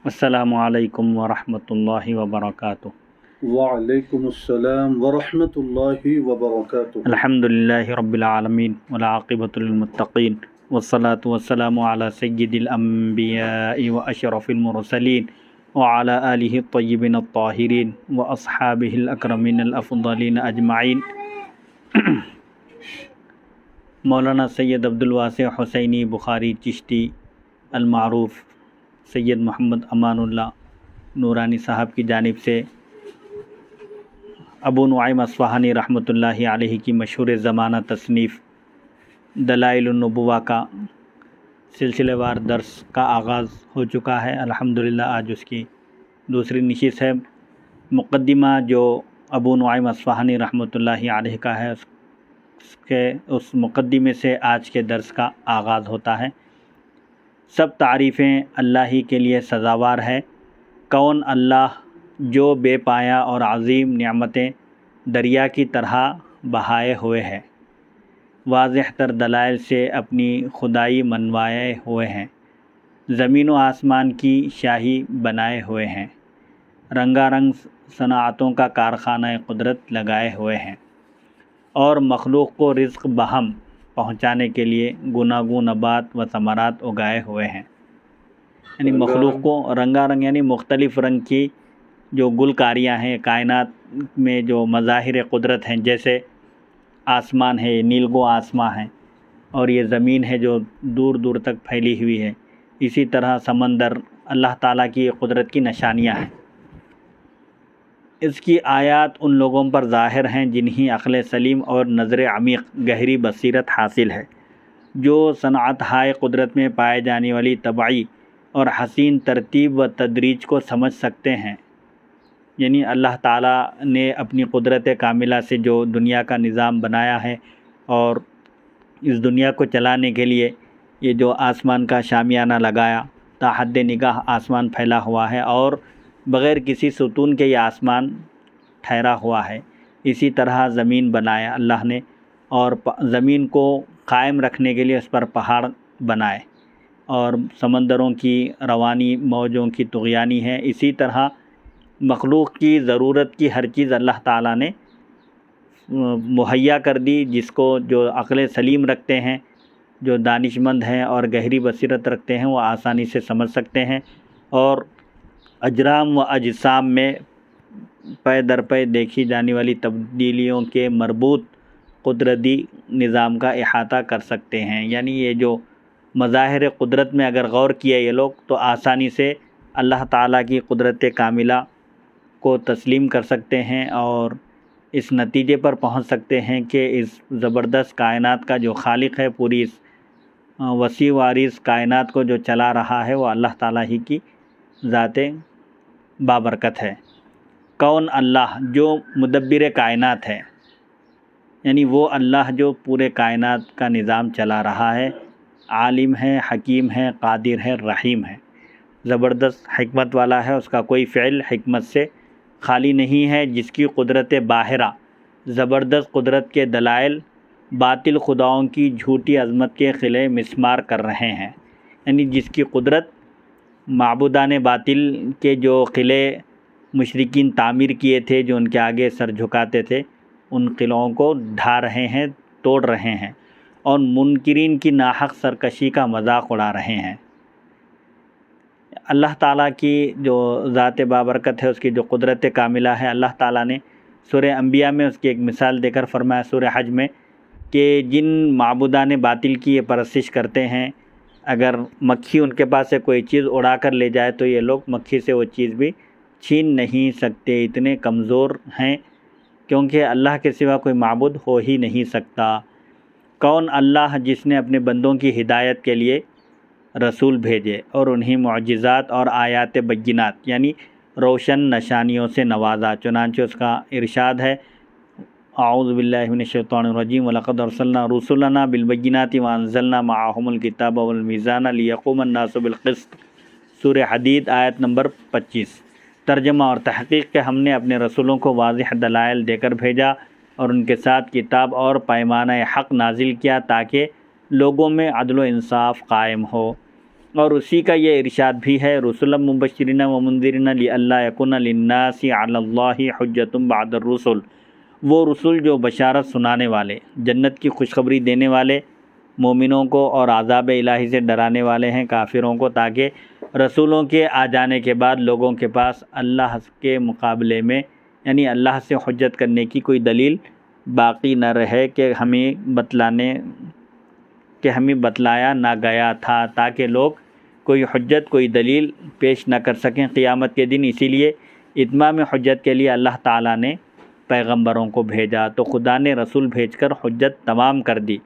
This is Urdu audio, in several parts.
السلام علیکم ورحمۃ اللہ وبرکاتہ۔ وعلیکم السلام ورحمۃ اللہ وبرکاتہ۔ الحمد للہ رب العالمین والعاقبۃ للمتقین والصلاة والسلام علی سید الانبیاء واشرف المرسلین وعلی آلہ الطیبین الطاہرین واصحابہ الاکرمین الافضلین اجمعین۔ مولانا سید عبدالواسع حسینی بخاری چشتی المعروف سید محمد امان اللہ نورانی صاحب کی جانب سے ابو نعیم اصفہانی رحمۃ اللہ علیہ کی مشہور زمانہ تصنیف دلائل النبوہ کا سلسلہ وار درس کا آغاز ہو چکا ہے۔ الحمدللہ آج اس کی دوسری نشست ہے۔ مقدمہ جو ابو نعیم اصفہانی رحمۃ اللہ علیہ کا ہے اس مقدمے سے آج کے درس کا آغاز ہوتا ہے۔ سب تعریفیں اللہ ہی کے لیے سزاوار ہے۔ کون اللہ جو بے پایا اور عظیم نعمتیں دریا کی طرح بہائے ہوئے ہے، واضح تر دلائل سے اپنی خدائی منوائے ہوئے ہیں، زمین و آسمان کی شاہی بنائے ہوئے ہیں، رنگا رنگ صنعتوں کا کارخانہ قدرت لگائے ہوئے ہیں، اور مخلوق کو رزق بہم پہنچانے کے لیے گوناگون نبات و ثمرات اگائے ہوئے ہیں۔ یعنی مخلوق کو رنگا رنگ یعنی مختلف رنگ کی جو گلکاریاں ہیں، کائنات میں جو مظاہر قدرت ہیں، جیسے آسمان ہے، نیلگو آسمان ہے، اور یہ زمین ہے جو دور دور تک پھیلی ہوئی ہے، اسی طرح سمندر اللہ تعالیٰ کی قدرت کی نشانیاں ہیں۔ اس کی آیات ان لوگوں پر ظاہر ہیں جنہیں عقل سلیم اور نظر عمیق گہری بصیرت حاصل ہے، جو صنعت ہائے قدرت میں پائے جانے والی طبعی اور حسین ترتیب و تدریج کو سمجھ سکتے ہیں۔ یعنی اللہ تعالیٰ نے اپنی قدرت کاملہ سے جو دنیا کا نظام بنایا ہے، اور اس دنیا کو چلانے کے لیے یہ جو آسمان کا شامیانہ لگایا، تا حد نگاہ آسمان پھیلا ہوا ہے اور بغیر کسی ستون کے یہ آسمان ٹھہرا ہوا ہے۔ اسی طرح زمین بنایا اللہ نے، اور زمین کو قائم رکھنے کے لیے اس پر پہاڑ بنائے، اور سمندروں کی روانی موجوں کی طغیانی ہے۔ اسی طرح مخلوق کی ضرورت کی ہر چیز اللہ تعالیٰ نے مہیا کر دی، جس کو جو عقل سلیم رکھتے ہیں، جو دانش مند ہیں اور گہری بصیرت رکھتے ہیں، وہ آسانی سے سمجھ سکتے ہیں، اور اجرام و اجسام میں پے در پے دیکھی جانے والی تبدیلیوں کے مربوط قدرتی نظام کا احاطہ کر سکتے ہیں۔ یعنی یہ جو مظاہر قدرت میں اگر غور کیا یہ لوگ تو آسانی سے اللہ تعالیٰ کی قدرت کاملہ کو تسلیم کر سکتے ہیں، اور اس نتیجے پر پہنچ سکتے ہیں کہ اس زبردست کائنات کا جو خالق ہے، پوری اس وسیع وارث کائنات کو جو چلا رہا ہے، وہ اللہ تعالیٰ ہی کی ذات بابرکت ہے۔ کون اللہ جو مدبر کائنات ہے، یعنی وہ اللہ جو پورے کائنات کا نظام چلا رہا ہے، عالم ہے، حکیم ہے، قادر ہے، رحیم ہے، زبردست حکمت والا ہے، اس کا کوئی فعل حکمت سے خالی نہیں ہے، جس کی قدرت باہرہ زبردست قدرت کے دلائل باطل خداؤں کی جھوٹی عظمت کے قلعے مسمار کر رہے ہیں۔ یعنی جس کی قدرت معبودان باطل کے جو قلعے مشرکین تعمیر کیے تھے، جو ان کے آگے سر جھکاتے تھے، ان قلعوں کو ڈھا رہے ہیں، توڑ رہے ہیں، اور منکرین کی ناحق سرکشی کا مذاق اڑا رہے ہیں۔ اللہ تعالیٰ کی جو ذات بابرکت ہے، اس کی جو قدرت کاملہ ہے، اللہ تعالیٰ نے سورہ انبیاء میں اس کی ایک مثال دے کر فرمایا، سورہ حج میں، کہ جن معبودان باطل کی یہ پرستش کرتے ہیں، اگر مکھی ان کے پاس سے کوئی چیز اڑا کر لے جائے تو یہ لوگ مکھی سے وہ چیز بھی چھین نہیں سکتے، اتنے کمزور ہیں، کیونکہ اللہ کے سوا کوئی معبود ہو ہی نہیں سکتا۔ کون اللہ جس نے اپنے بندوں کی ہدایت کے لیے رسول بھیجے اور انہیں معجزات اور آیات بینات یعنی روشن نشانیوں سے نوازا۔ چنانچہ اس کا ارشاد ہے، اعوذ باللہ من الشیطان الرجیم وَلَقَدْ أَرْسَلْنَا رُسُلَنَا بِالْبَيِّنَاتِ وَأَنزَلْنَا مَعَهُمُ الْكِتَابَ وَالْمِيزَانَ لِيَقُومَ النَّاسُ بِالْقِسْطِ۔ سورہ حدید آیت نمبر 25۔ ترجمہ اور تحقیق کہ ہم نے اپنے رسولوں کو واضح دلائل دے کر بھیجا، اور ان کے ساتھ کتاب اور پیمانہ حق نازل کیا، تاکہ لوگوں میں عدل و انصاف قائم ہو، اور اسی کا یہ ارشاد بھی ہے رسلا مبشرین و منذرین لئلا یکون للناس علی اللہ حجۃ بعد الرسل، وہ رسول جو بشارت سنانے والے، جنت کی خوشخبری دینے والے مومنوں کو اور عذاب الہی سے ڈرانے والے ہیں کافروں کو، تاکہ رسولوں کے آ جانے کے بعد لوگوں کے پاس اللہ کے مقابلے میں یعنی اللہ سے حجت کرنے کی کوئی دلیل باقی نہ رہے کہ ہمیں بتلایا نہ گیا تھا، تاکہ لوگ کوئی حجت کوئی دلیل پیش نہ کر سکیں قیامت کے دن۔ اسی لیے اتمام حجت کے لیے اللہ تعالیٰ نے پیغمبروں کو بھیجا، تو خدا نے رسول بھیج کر حجت تمام کر دی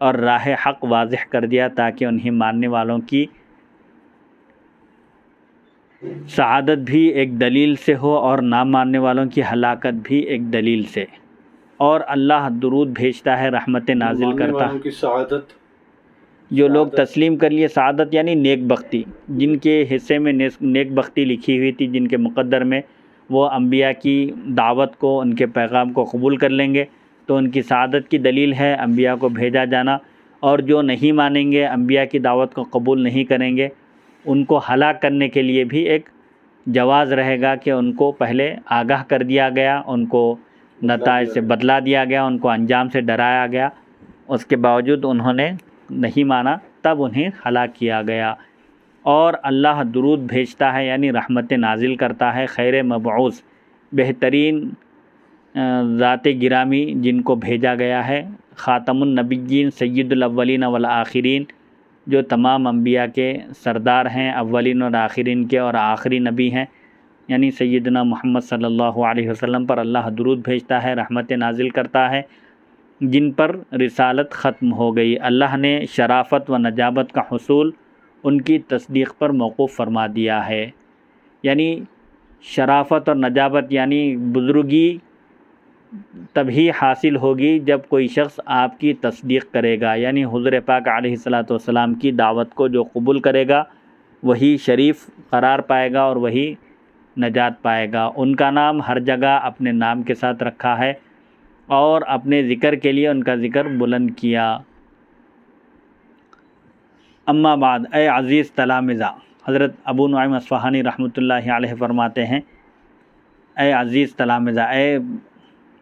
اور راہ حق واضح کر دیا، تاکہ انہیں ماننے والوں کی سعادت بھی ایک دلیل سے ہو اور نہ ماننے والوں کی ہلاکت بھی ایک دلیل سے۔ اور اللہ درود بھیجتا ہے، رحمت نازل کرتا ہے۔ والوں کی سعادت، جو لوگ تسلیم کر لیے، سعادت یعنی نیک بختی، جن کے حصے میں نیک بختی لکھی ہوئی تھی، جن کے مقدر میں وہ انبیاء کی دعوت کو، ان کے پیغام کو قبول کر لیں گے، تو ان کی سعادت کی دلیل ہے انبیاء کو بھیجا جانا۔ اور جو نہیں مانیں گے، انبیاء کی دعوت کو قبول نہیں کریں گے، ان کو ہلاک کرنے کے لیے بھی ایک جواز رہے گا کہ ان کو پہلے آگاہ کر دیا گیا، ان کو نتائج سے بدلا دیا گیا، ان کو انجام سے ڈرایا گیا، اس کے باوجود انہوں نے نہیں مانا، تب انہیں ہلاک کیا گیا۔ اور اللہ درود بھیجتا ہے یعنی رحمت نازل کرتا ہے، خیر مبعوث، بہترین ذات گرامی جن کو بھیجا گیا ہے، خاتم النبیین سید الاولین والآخرین، جو تمام انبیاء کے سردار ہیں، اولین اور آخرین کے، اور آخری نبی ہیں، یعنی سیدنا محمد صلی اللہ علیہ وسلم پر اللہ درود بھیجتا ہے، رحمت نازل کرتا ہے، جن پر رسالت ختم ہو گئی۔ اللہ نے شرافت و نجابت کا حصول ان کی تصدیق پر موقوف فرما دیا ہے۔ یعنی شرافت اور نجابت یعنی بزرگی تبھی حاصل ہوگی جب کوئی شخص آپ کی تصدیق کرے گا، یعنی حضور پاک علیہ الصلاۃ والسلام کی دعوت کو جو قبول کرے گا وہی شریف قرار پائے گا اور وہی نجات پائے گا۔ ان کا نام ہر جگہ اپنے نام کے ساتھ رکھا ہے اور اپنے ذکر کے لیے ان کا ذکر بلند کیا۔ اما بعد، اے عزیز تلامذہ، حضرت ابو نعیم اصفہانی رحمۃ اللہ علیہ فرماتے ہیں، اے عزیز تلامذہ، اے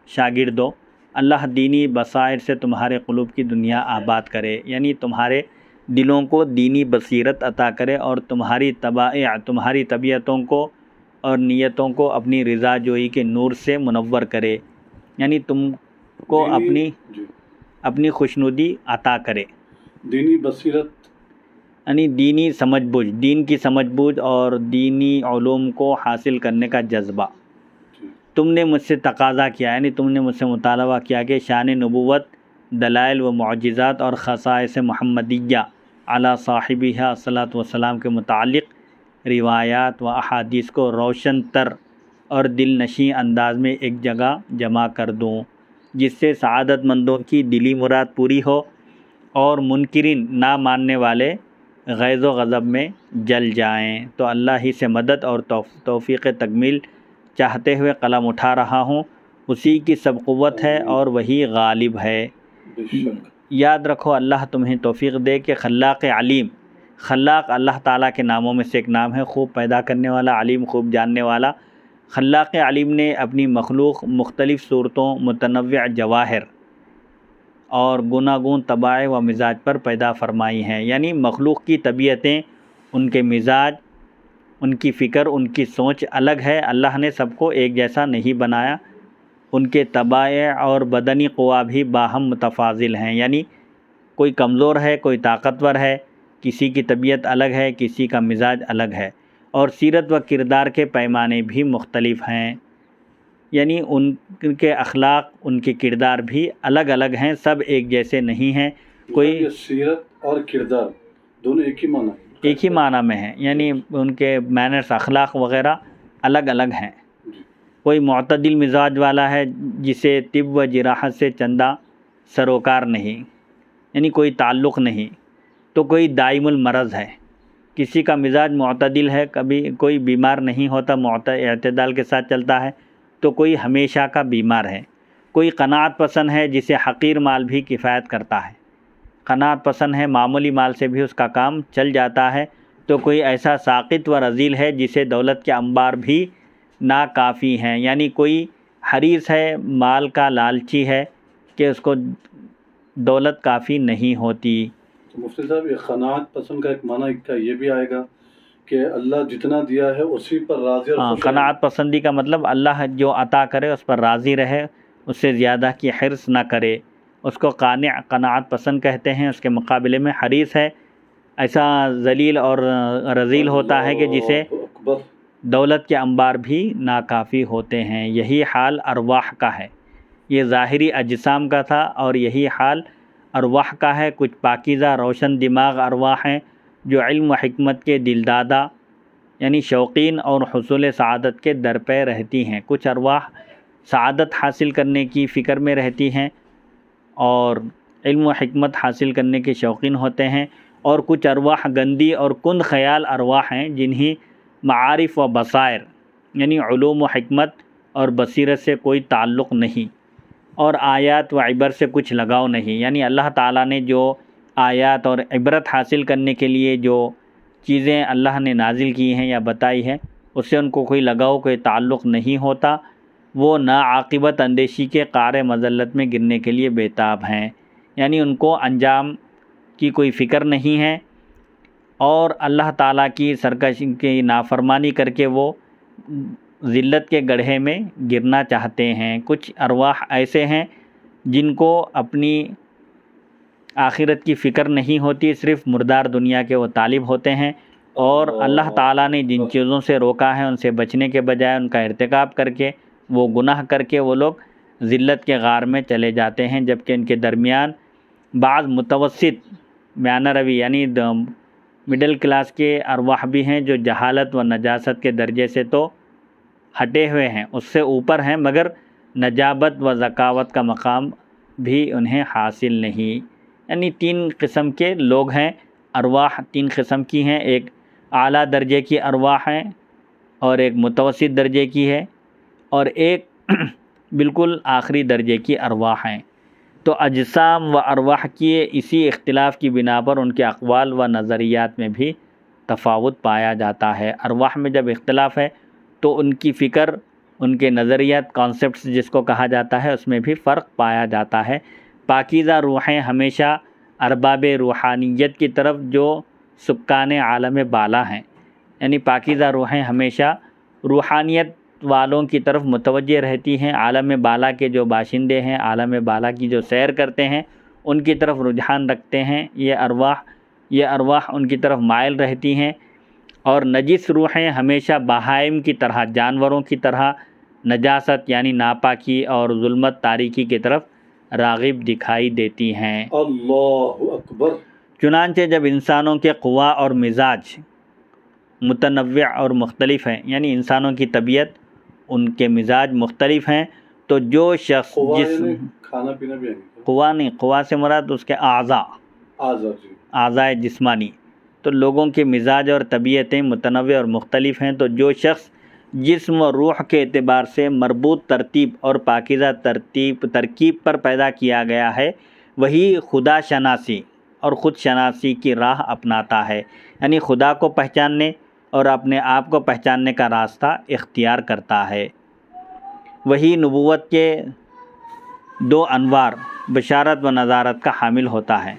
شاگردو، اللہ دینی بصائر سے تمہارے قلوب کی دنیا آباد کرے، یعنی تمہارے دلوں کو دینی بصیرت عطا کرے اور تمہاری طبیعتوں کو اور نیتوں کو اپنی رضا جوئی کے نور سے منور کرے، یعنی تم کو اپنی خوشنودی عطا کرے۔ دینی بصیرت یعنی دینی سمجھ بوجھ، دین کی سمجھ بوجھ اور دینی علوم کو حاصل کرنے کا جذبہ۔ تم نے مجھ سے تقاضا کیا، یعنی تم نے مجھ سے مطالبہ کیا کہ شان نبوت، دلائل و معجزات اور خصائص محمدیہ علی صاحبہ الصلاۃ والسلام کے متعلق روایات و احادیث کو روشن تر اور دل نشیں انداز میں ایک جگہ جمع کر دوں، جس سے سعادت مندوں کی دلی مراد پوری ہو اور منکرین نہ ماننے والے غیظ و غضب میں جل جائیں۔ تو اللہ ہی سے مدد اور توفیق تکمیل چاہتے ہوئے قلم اٹھا رہا ہوں، اسی کی سب قوت ہے اور وہی غالب ہے۔ یاد رکھو، اللہ تمہیں توفیق دے کہ خلاق علیم، خلاق اللہ تعالیٰ کے ناموں میں سے ایک نام ہے، خوب پیدا کرنے والا، علیم خوب جاننے والا۔ خلاق علیم نے اپنی مخلوق مختلف صورتوں، متنوع جواہر اور گوناگون طباع و مزاج پر پیدا فرمائی ہیں، یعنی مخلوق کی طبیعتیں، ان کے مزاج، ان کی فکر، ان کی سوچ الگ ہے۔ اللہ نے سب کو ایک جیسا نہیں بنایا، ان کے طباع اور بدنی قوا بھی باہم متفاضل ہیں، یعنی کوئی کمزور ہے، کوئی طاقتور ہے، کسی کی طبیعت الگ ہے، کسی کا مزاج الگ ہے، اور سیرت و کردار کے پیمانے بھی مختلف ہیں، یعنی ان کے اخلاق، ان کے کردار بھی الگ الگ ہیں، سب ایک جیسے نہیں ہیں۔ کوئی سیرت اور کردار دونوں ایک ہی معنی ایک ہی معنی میں ہیں، یعنی ان کے مینرز، اخلاق وغیرہ الگ الگ ہیں۔ کوئی معتدل مزاج والا ہے جسے طب و جراحت سے چندہ سروکار نہیں، یعنی کوئی تعلق نہیں، تو کوئی دائم المرض ہے۔ کسی کا مزاج معتدل ہے، کبھی کوئی بیمار نہیں ہوتا، اعتدال کے ساتھ چلتا ہے، تو کوئی ہمیشہ کا بیمار ہے۔ کوئی قناعت پسند ہے جسے حقیر مال بھی کفایت کرتا ہے، قناعت پسند ہے، معمولی مال سے بھی اس کا کام چل جاتا ہے، تو کوئی ایسا ساقط و رذیل ہے جسے دولت کے انبار بھی ناکافی ہیں، یعنی کوئی حریص ہے، مال کا لالچی ہے کہ اس کو دولت کافی نہیں ہوتی۔ تو مفتی صاحب یہ قناعت پسند کا ایک معنی کا یہ بھی آئے گا کہ اللہ جتنا دیا ہے اسی پر راضی اور خوش ہے۔ قناعت پسندی کا مطلب اللہ جو عطا کرے اس پر راضی رہے، اس سے زیادہ کی حرص نہ کرے، اس کو قانع قناعت پسند کہتے ہیں۔ اس کے مقابلے میں حریص ہے، ایسا ذلیل اور رذیل ہوتا ہے کہ جسے اللہ اکبر۔ دولت کے انبار بھی ناکافی ہوتے ہیں۔ یہی حال ارواح کا ہے، یہ ظاہری اجسام کا تھا اور یہی حال ارواح کا ہے۔ کچھ پاکیزہ روشن دماغ ارواح ہیں جو علم و حکمت کے دلدادہ یعنی شوقین اور حصول سعادت کے در پہ رہتی ہیں۔ کچھ ارواح سعادت حاصل کرنے کی فکر میں رہتی ہیں اور علم و حکمت حاصل کرنے کے شوقین ہوتے ہیں، اور کچھ ارواح گندی اور کند خیال ارواح ہیں جنہیں معارف و بصائر یعنی علوم و حکمت اور بصیرت سے کوئی تعلق نہیں اور آیات و عبر سے کچھ لگاؤ نہیں، یعنی اللہ تعالیٰ نے جو آیات اور عبرت حاصل کرنے کے لیے جو چیزیں اللہ نے نازل کی ہیں یا بتائی ہیں اس سے ان کو کوئی لگاؤ، کوئی تعلق نہیں ہوتا۔ وہ ناعاقبت اندیشی کے قعر مذلت میں گرنے کے لیے بیتاب ہیں، یعنی ان کو انجام کی کوئی فکر نہیں ہے اور اللہ تعالیٰ کی سرکشی کی نافرمانی کر کے وہ ذلت کے گڑھے میں گرنا چاہتے ہیں۔ کچھ ارواح ایسے ہیں جن کو اپنی آخرت کی فکر نہیں ہوتی، صرف مردار دنیا کے وہ طالب ہوتے ہیں، اور اللہ تعالیٰ نے جن چیزوں سے روکا ہے ان سے بچنے کے بجائے ان کا ارتکاب کر کے وہ گناہ کر کے وہ لوگ ذلت کے غار میں چلے جاتے ہیں، جبکہ ان کے درمیان بعض متوسط میانہ روی یعنی مڈل کلاس کے ارواح بھی ہیں جو جہالت و نجاست کے درجے سے تو ہٹے ہوئے ہیں، اس سے اوپر ہیں، مگر نجابت و ذکاوت کا مقام بھی انہیں حاصل نہیں۔ یعنی تین قسم کے لوگ ہیں، ارواح تین قسم کی ہیں، ایک اعلیٰ درجے کی ارواح ہیں اور ایک متوسط درجے کی ہے اور ایک بالکل آخری درجے کی ارواح ہیں۔ تو اجسام و ارواح کی اسی اختلاف کی بنا پر ان کے اقوال و نظریات میں بھی تفاوت پایا جاتا ہے۔ ارواح میں جب اختلاف ہے تو ان کی فکر، ان کے نظریات، کانسیپٹس جس کو کہا جاتا ہے، اس میں بھی فرق پایا جاتا ہے۔ پاکیزہ روحیں ہمیشہ ارباب روحانیت کی طرف جو سکان عالم بالا ہیں، یعنی پاکیزہ روحیں ہمیشہ روحانیت والوں کی طرف متوجہ رہتی ہیں، عالم بالا کے جو باشندے ہیں، عالم بالا کی جو سیر کرتے ہیں ان کی طرف رجحان رکھتے ہیں۔ یہ ارواح ان کی طرف مائل رہتی ہیں، اور نجس روحیں ہمیشہ بہائم کی طرح، جانوروں کی طرح نجاست یعنی ناپاکی اور ظلمت، تاریکی کی طرف راغب دکھائی دیتی ہیں۔ اللہ اکبر۔ چنانچہ جب انسانوں کے قوا اور مزاج متنوع اور مختلف ہیں، یعنی انسانوں کی طبیعت، ان کے مزاج مختلف ہیں، تو جو شخص کھانا پینا بھی ہے، قوا نہیں، قوا سے مراد اس کے اعضاء جسمانی، تو لوگوں کے مزاج اور طبیعتیں متنوع اور مختلف ہیں، تو جو شخص جسم و روح کے اعتبار سے مربوط ترتیب اور پاکیزہ ترکیب پر پیدا کیا گیا ہے، وہی خدا شناسی اور خود شناسی کی راہ اپناتا ہے، یعنی خدا کو پہچاننے اور اپنے آپ کو پہچاننے کا راستہ اختیار کرتا ہے۔ وہی نبوت کے دو انوار بشارت و نذارت کا حامل ہوتا ہے،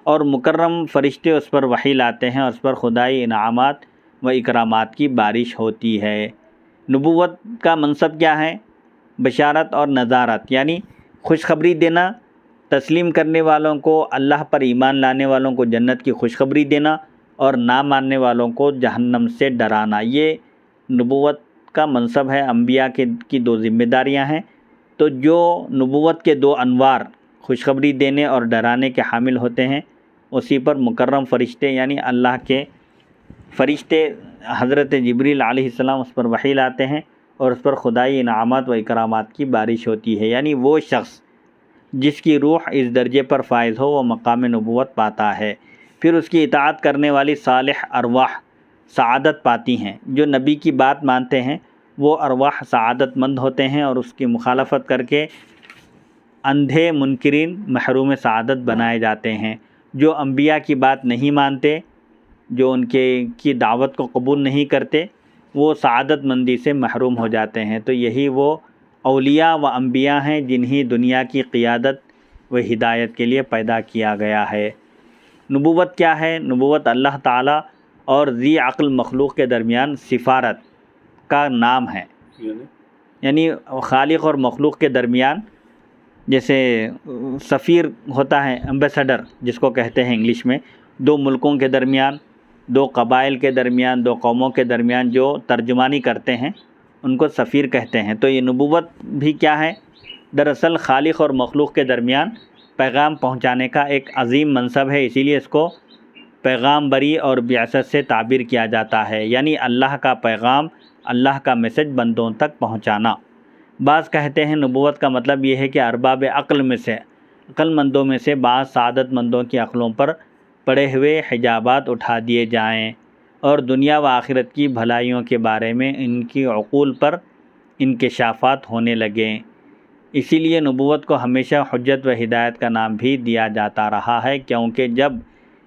اور مکرم فرشتے اس پر وحی لاتے ہیں اور اس پر خدائی انعامات و اکرامات کی بارش ہوتی ہے۔ نبوت کا منصب کیا ہے؟ بشارت اور نذارت، یعنی خوشخبری دینا، تسلیم کرنے والوں کو، اللہ پر ایمان لانے والوں کو جنت کی خوشخبری دینا اور نہ ماننے والوں کو جہنم سے ڈرانا، یہ نبوت کا منصب ہے۔ انبیاء کی دو ذمہ داریاں ہیں، تو جو نبوت کے دو انوار خوشخبری دینے اور ڈرانے کے حامل ہوتے ہیں، اسی پر مکرم فرشتے یعنی اللہ کے فرشتے حضرت جبریل علیہ السلام اس پر وحی لاتے ہیں اور اس پر خدائی انعامات و اکرامات کی بارش ہوتی ہے، یعنی وہ شخص جس کی روح اس درجے پر فائز ہو وہ مقام نبوت پاتا ہے۔ پھر اس کی اطاعت کرنے والی صالح ارواح سعادت پاتی ہیں۔ جو نبی کی بات مانتے ہیں وہ ارواح سعادت مند ہوتے ہیں اور اس کی مخالفت کر کے اندھے منکرین محروم سعادت بنائے جاتے ہیں۔ جو انبیاء کی بات نہیں مانتے جو ان کی دعوت کو قبول نہیں کرتے وہ سعادت مندی سے محروم ہو جاتے ہیں۔ تو یہی وہ اولیاء و انبیاء ہیں جنہیں دنیا کی قیادت و ہدایت کے لیے پیدا کیا گیا ہے۔ نبوت کیا ہے؟ نبوت اللہ تعالیٰ اور ذی عقل مخلوق کے درمیان سفارت کا نام ہے، یعنی خالق اور مخلوق کے درمیان، جیسے سفیر ہوتا ہے، ایمبیسڈر جس کو کہتے ہیں انگلش میں، دو ملکوں کے درمیان، دو قبائل کے درمیان، دو قوموں کے درمیان جو ترجمانی کرتے ہیں ان کو سفیر کہتے ہیں۔ تو یہ نبوت بھی کیا ہے؟ دراصل خالق اور مخلوق کے درمیان پیغام پہنچانے کا ایک عظیم منصب ہے، اسی لیے اس کو پیغام بری اور بعثت سے تعبیر کیا جاتا ہے، یعنی اللہ کا پیغام، اللہ کا میسج بندوں تک پہنچانا۔ بعض کہتے ہیں نبوت کا مطلب یہ ہے کہ ارباب عقل میں سے، عقل مندوں میں سے بعض سعادت مندوں کی عقلوں پر پڑے ہوئے حجابات اٹھا دیے جائیں اور دنیا و آخرت کی بھلائیوں کے بارے میں ان کی عقول پر انکشافات ہونے لگیں۔ اسی لیے نبوت کو ہمیشہ حجت و ہدایت کا نام بھی دیا جاتا رہا ہے، کیونکہ جب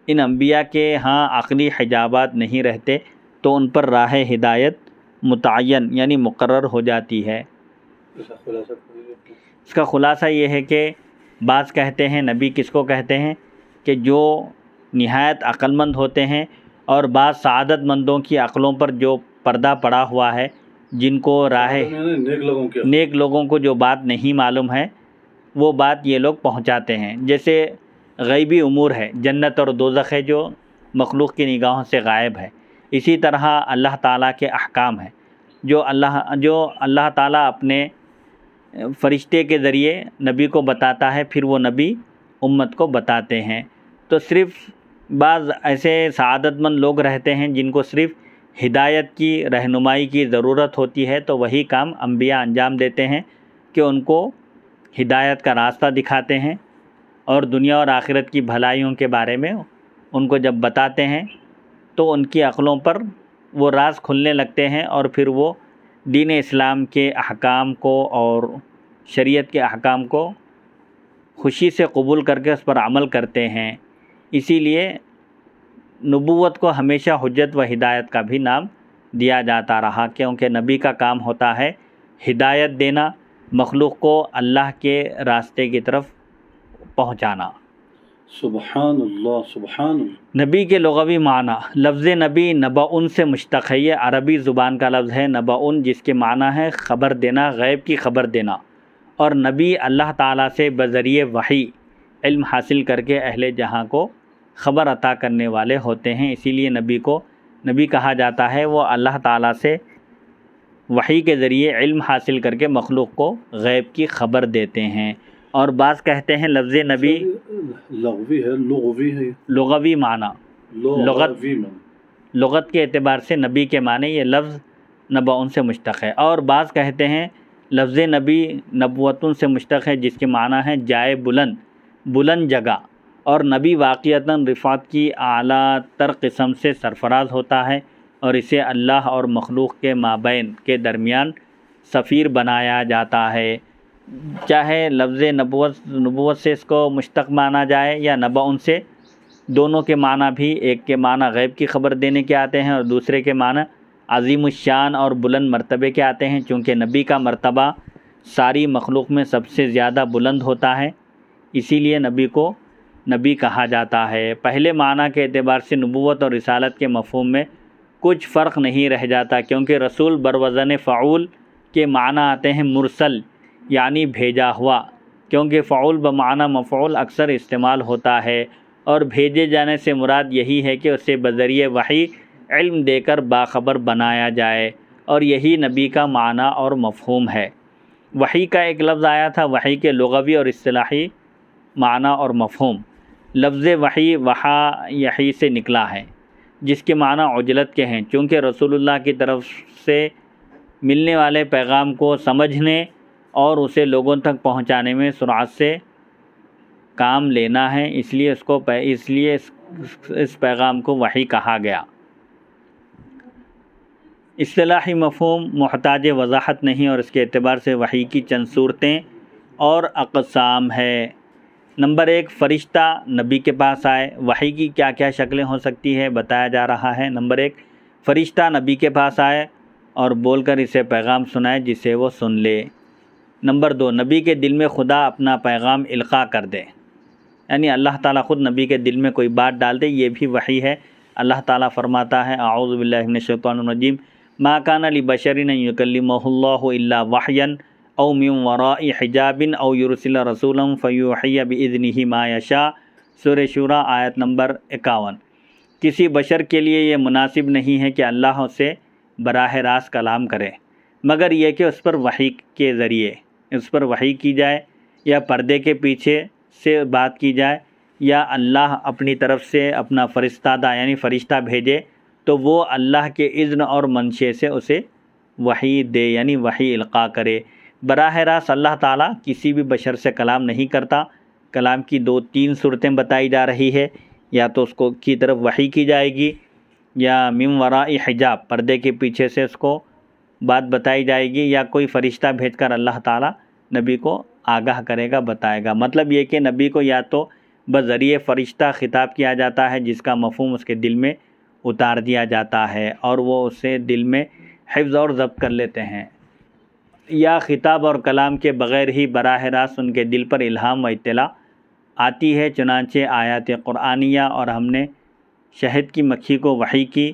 ان انبیاء کے ہاں عقلی حجابات نہیں رہتے تو ان پر راہ ہدایت متعین یعنی مقرر ہو جاتی ہے۔ اس کا خلاصہ یہ ہے کہ بعض کہتے ہیں نبی کس کو کہتے ہیں کہ جو نہایت عقل مند ہوتے ہیں، اور بعض سعادت مندوں کی عقلوں پر جو پردہ پڑا ہوا ہے، جن کو راہ نیک لوگوں کو جو بات نہیں معلوم ہے وہ بات یہ لوگ پہنچاتے ہیں۔ جیسے غیبی امور ہے، جنت اور دوزخ ہے جو مخلوق کی نگاہوں سے غائب ہے، اسی طرح اللہ تعالیٰ کے احکام ہیں جو اللہ تعالیٰ اپنے فرشتے کے ذریعے نبی کو بتاتا ہے، پھر وہ نبی امت کو بتاتے ہیں۔ تو صرف بعض ایسے سعادت مند لوگ رہتے ہیں جن کو صرف ہدایت کی رہنمائی کی ضرورت ہوتی ہے، تو وہی کام انبیاء انجام دیتے ہیں کہ ان کو ہدایت کا راستہ دکھاتے ہیں اور دنیا اور آخرت کی بھلائیوں کے بارے میں ان کو جب بتاتے ہیں تو ان کی عقلوں پر وہ راز کھلنے لگتے ہیں، اور پھر وہ دین اسلام کے احکام کو اور شریعت کے احکام کو خوشی سے قبول کر کے اس پر عمل کرتے ہیں۔ اسی لیے نبوت کو ہمیشہ حجت و ہدایت کا بھی نام دیا جاتا رہا، کیونکہ نبی کا کام ہوتا ہے ہدایت دینا، مخلوق کو اللہ کے راستے کی طرف پہنچانا۔ سبحان اللہ سبحان اللہ۔ نبی کے لغوی معنی، لفظ نبی نبأ سے مشتق ہے، یہ عربی زبان کا لفظ ہے نبأ، جس کے معنی ہے خبر دینا، غیب کی خبر دینا، اور نبی اللہ تعالیٰ سے بذریعہ وحی علم حاصل کر کے اہل جہاں کو خبر عطا کرنے والے ہوتے ہیں، اسی لیے نبی کو نبی کہا جاتا ہے۔ وہ اللہ تعالیٰ سے وحی کے ذریعے علم حاصل کر کے مخلوق کو غیب کی خبر دیتے ہیں۔ اور بعض کہتے ہیں لفظ نبی لغوی معنی، لغت کے اعتبار سے نبی کے معنی یہ لفظ نبأ سے مشتق ہے، اور بعض کہتے ہیں لفظ نبی نبوتن سے مشتق ہے، جس کے معنی ہے جائے بلند جگہ، اور نبی واقعتاً رفعت کی اعلیٰ تر قسم سے سرفراز ہوتا ہے، اور اسے اللہ اور مخلوق کے مابین کے درمیان سفیر بنایا جاتا ہے۔ چاہے لفظ نبوت سے اس کو مشتق مانا جائے یا نبأ سے، دونوں کے معنی بھی، ایک کے معنی غیب کی خبر دینے کے آتے ہیں اور دوسرے کے معنی عظیم الشان اور بلند مرتبے کے آتے ہیں، چونکہ نبی کا مرتبہ ساری مخلوق میں سب سے زیادہ بلند ہوتا ہے، اسی لیے نبی کو نبی کہا جاتا ہے۔ پہلے معنی کے اعتبار سے نبوت اور رسالت کے مفہوم میں کچھ فرق نہیں رہ جاتا، کیونکہ رسول بروزن فعول کے معنی آتے ہیں مرسل یعنی بھیجا ہوا، کیونکہ فعول بمعنی مفعول اکثر استعمال ہوتا ہے، اور بھیجے جانے سے مراد یہی ہے کہ اسے بذریعہ وحی علم دے کر باخبر بنایا جائے، اور یہی نبی کا معنی اور مفہوم ہے۔ وحی کا ایک لفظ آیا تھا، وحی کے لغوی اور اصطلاحی معنی اور مفہوم۔ لفظ وحی وحا یحی سے نکلا ہے، جس کے معنی عجلت کے ہیں، چونکہ رسول اللہ کی طرف سے ملنے والے پیغام کو سمجھنے اور اسے لوگوں تک پہنچانے میں سرعت سے کام لینا ہے، اس لیے اس پیغام کو وحی کہا گیا۔ اصطلاحی مفہوم محتاج وضاحت نہیں، اور اس کے اعتبار سے وحی کی چند صورتیں اور اقسام ہے۔ نمبر 1 فرشتہ نبی کے پاس آئے، وحی کی کیا کیا شکلیں ہو سکتی ہے بتایا جا رہا ہے۔ نمبر 1 فرشتہ نبی کے پاس آئے اور بول کر اسے پیغام سنائے جسے وہ سن لے۔ نمبر 2 نبی کے دل میں خدا اپنا پیغام القاء کر دے، یعنی اللہ تعالیٰ خود نبی کے دل میں کوئی بات ڈال دے، یہ بھی وحی ہے۔ اللہ تعالیٰ فرماتا ہے اعوذ باللہ من الشیطان الرجیم ما کان لبشر ان یکلمہ اللہ الا وحیا او من وراء حجاب او یرسل رسولا فیوحی باذنہ ما یشاء، سورہ شورى آیت نمبر 51۔ کسی بشر کے لیے یہ مناسب نہیں ہے کہ اللہ سے براہ راست کلام کرے، مگر یہ کہ اس پر وحی کے ذریعے اس پر وحی کی جائے، یا پردے کے پیچھے سے بات کی جائے، یا اللہ اپنی طرف سے اپنا فرستادہ یعنی فرشتہ بھیجے تو وہ اللہ کے اذن اور منشے سے اسے وحی دے، یعنی وحی القاء کرے۔ براہ راست اللہ تعالیٰ کسی بھی بشر سے کلام نہیں کرتا۔ کلام کی 2-3 صورتیں بتائی جا رہی ہے، یا تو اس کو کی طرف وحی کی جائے گی، یا من وراء حجاب پردے کے پیچھے سے اس کو بات بتائی جائے گی، یا کوئی فرشتہ بھیج کر اللہ تعالیٰ نبی کو آگاہ کرے گا، بتائے گا۔ مطلب یہ کہ نبی کو یا تو بذریعہ فرشتہ خطاب کیا جاتا ہے جس کا مفہوم اس کے دل میں اتار دیا جاتا ہے اور وہ اسے دل میں حفظ اور ضبط کر لیتے ہیں، یا خطاب اور کلام کے بغیر ہی براہ راست ان کے دل پر الہام و اطلاع آتی ہے۔ چنانچہ آیات قرآنیہ اور ہم نے شہد کی مکھی کو وحی کی،